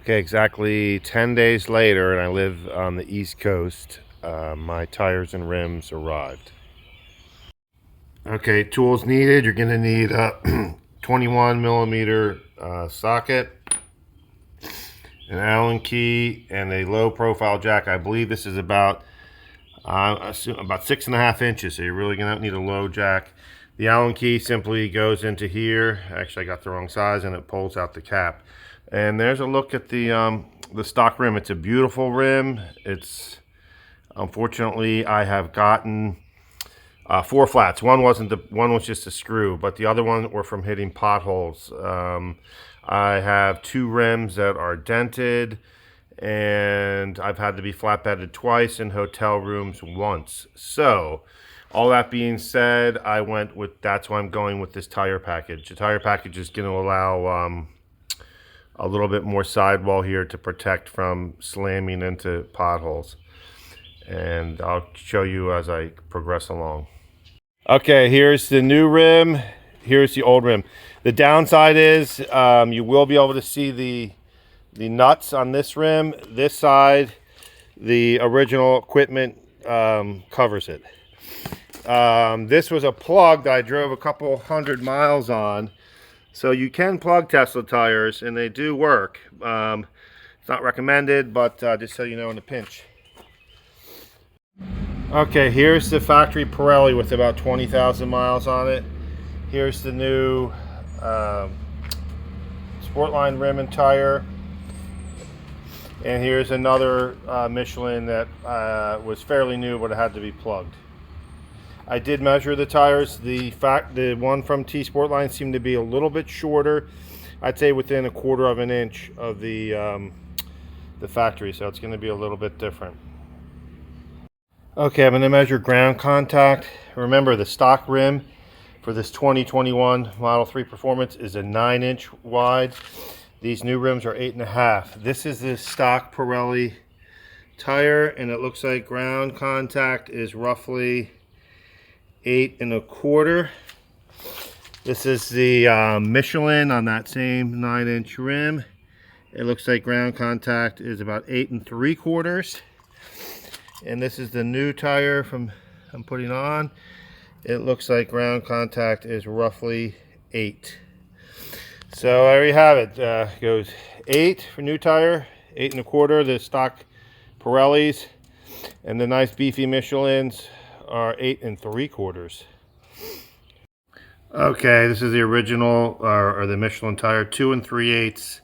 Okay, exactly 10 days later, and I live on the East Coast. My tires and rims arrived. Okay, tools needed. You're going to need a 21 millimeter socket, an Allen key, and a low profile jack. I believe this is about about 6.5 inches, so you're really going to need a low jack. The Allen key simply goes into here. Actually, I got the wrong size, and it pulls out the cap. And there's a look at the stock rim. It's a beautiful rim. It's unfortunately I have gotten four flats. One was just a screw, but the other one were from hitting potholes. I have two rims that are dented, and I've had to be flatbedded twice in hotel rooms once. So, all that being said, that's why I'm going with this tire package. The tire package is going to allow a little bit more sidewall here to protect from slamming into potholes. And I'll show you as I progress along. Okay, here's the new rim. Here's the old rim. The downside is you will be able to see the nuts on this rim. This side, the original equipment covers it. This was a plug that I drove a couple 100 miles on. So you can plug Tesla tires, and they do work. It's not recommended, but just so you know in a pinch. Okay, here's the factory Pirelli with about 20,000 miles on it. Here's the new Sportline rim and tire. And here's another Michelin that was fairly new, but it had to be plugged. I did measure the tires. The one from T Sportsline seemed to be a little bit shorter. I'd say within 1/4 of an inch of the factory, so it's going to be a little bit different. Okay, I'm going to measure ground contact. Remember, the stock rim for this 2021 Model 3 Performance is a 9-inch wide. These new rims are 8.5. This is the stock Pirelli tire, and it looks like ground contact is roughly 8.25. This is the Michelin on that same 9-inch rim. It looks like ground contact is about 8.75. And this is the new tire I'm putting on. It looks like ground contact is roughly 8. So there you have it. Goes 8 for new tire, 8.25. The stock Pirellis, and the nice beefy Michelins are 8.75. Okay, this is the original or the Michelin tire, 2 3/8.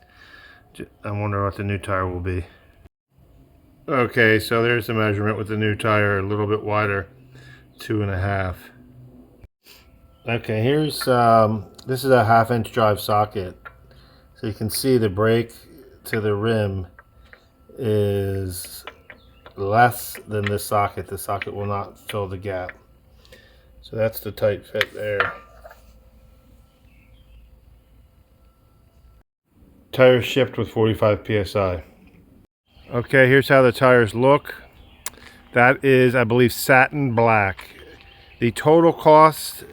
I wonder what the new tire will be. Okay, so there's the measurement with the new tire, a little bit wider, 2.5. Okay, here's this is a 1/2-inch drive socket, so you can see the break to the rim is less than this socket. The socket will not fill the gap, so that's the tight fit there. Tires shipped with 45 psi. Okay, here's how the tires look. That is, I believe, satin black. The total cost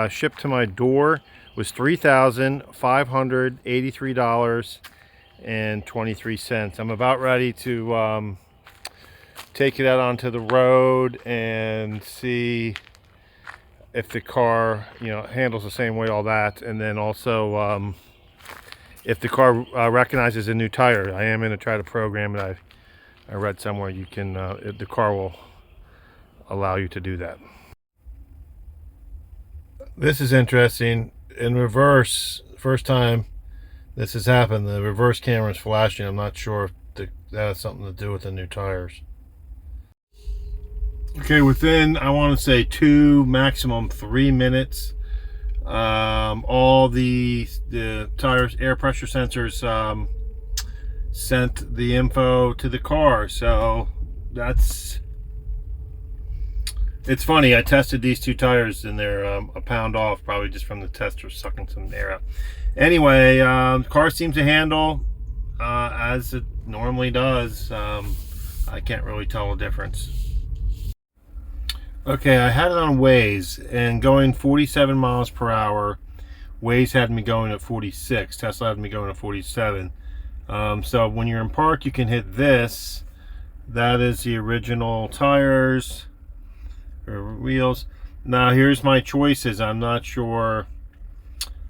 shipped to my door was $3,583.23. I'm about ready to take it out onto the road and see if the car, handles the same way, all that, and then also if the car recognizes a new tire. I am going to try to program it. I read somewhere you can, the car will allow you to do that. This is interesting. In reverse, first time this has happened, the reverse camera is flashing. I'm not sure if that has something to do with the new tires. Okay, within, I want to say 2, maximum 3 minutes, all the tires air pressure sensors sent the info to the car. So it's funny, I tested these 2 tires and they're a pound off, probably just from the tester sucking some air out. Anyway, car seems to handle as it normally does. I can't really tell a difference. Okay, I had it on Waze, and going 47 miles per hour. Waze had me going at 46. Tesla had me going at 47. So when you're in park, you can hit this. That is the original tires or wheels. Now here's my choices. I'm not sure.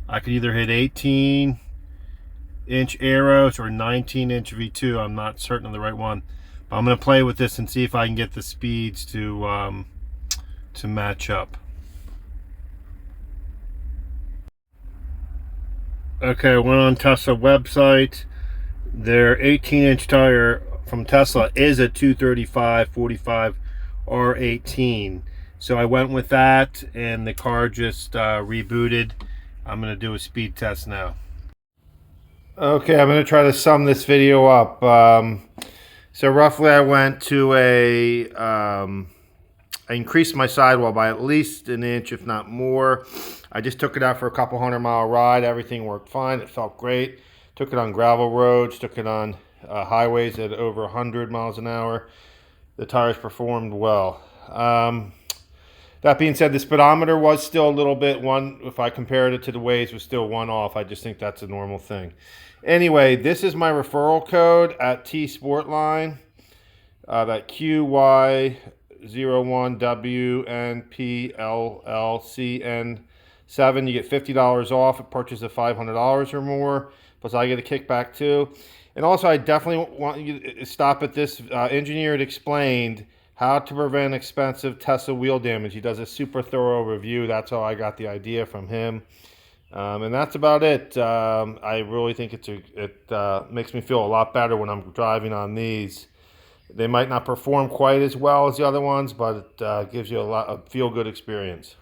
I could either hit 18-inch arrows or 19-inch V2. I'm not certain of the right one, but I'm going to play with this and see if I can get the speeds to match up. Okay, I went on Tesla website. Their 18-inch tire from Tesla is a 235/45 R18. So I went with that, and the car just rebooted. I'm going to do a speed test now. Okay, I'm going to try to sum this video up. So roughly I went to I increased my sidewall by at least an inch, if not more. I just took it out for a couple 100-mile ride. Everything worked fine. It felt great. Took it on gravel roads. Took it on highways at over 100 miles an hour. The tires performed well. That being said, the speedometer was still a little bit if I compared it to the Waze, was still one off. I just think that's a normal thing. Anyway, this is my referral code at T Sportsline. That QY01WNPLLCN7. You get $50 off at purchase of $500 or more. Plus, I get a kickback too. And also, I definitely want you to stop at this. Engineered Explained how to prevent expensive Tesla wheel damage. He does a super thorough review. That's how I got the idea from him. And that's about it. I really think it makes me feel a lot better when I'm driving on these. They might not perform quite as well as the other ones, but it gives you a feel-good experience.